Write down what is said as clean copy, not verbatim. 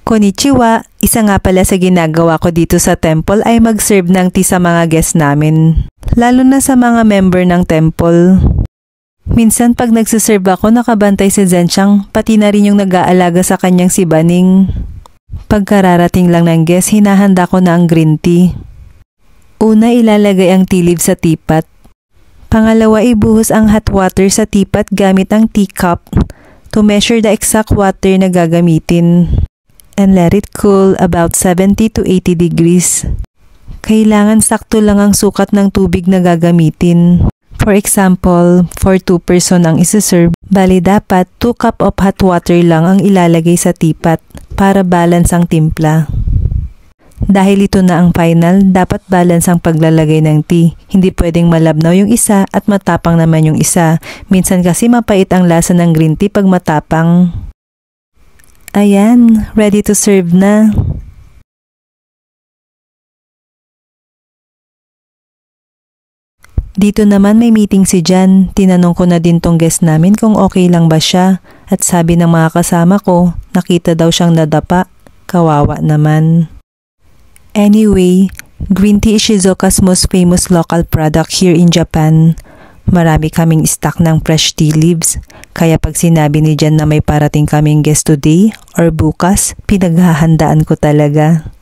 Konnichiwa! Isa nga pala sa ginagawa ko dito sa temple ay mag-serve ng tea sa mga guests namin. Lalo na sa mga member ng temple. Minsan pag nagsiserve ako, nakabantay si Zenchang, pati na rin yung nag-aalaga sa kanyang si Baning. Pagkararating lang ng guest, hinahanda ko na ang green tea. Una, ilalagay ang tea leaf sa teapot. Pangalawa, ibuhos ang hot water sa teapot gamit ang teacup to measure the exact water na gagamitin. And let it cool about 70 to 80 degrees. Kailangan sakto lang ang sukat ng tubig na gagamitin. For example, for 2 person ang isiserve, bali dapat 2 cup of hot water lang ang ilalagay sa teapot para balance ang timpla. Dahil ito na ang final, dapat balance ang paglalagay ng tea. Hindi pwedeng malabnaw yung isa at matapang naman yung isa. Minsan kasi mapait ang lasa ng green tea pag matapang. Ayan, ready to serve na. Dito naman may meeting si Jan. Tinanong ko na din tong guest namin kung okay lang ba siya. At sabi ng mga kasama ko, nakita daw siyang nadapa. Kawawa naman. Anyway, green tea is Shizuoka's most famous local product here in Japan. Marami kaming stock ng fresh tea leaves. Kaya pag sinabi ni Jan na may parating kaming guest today or bukas, pinaghahandaan ko talaga.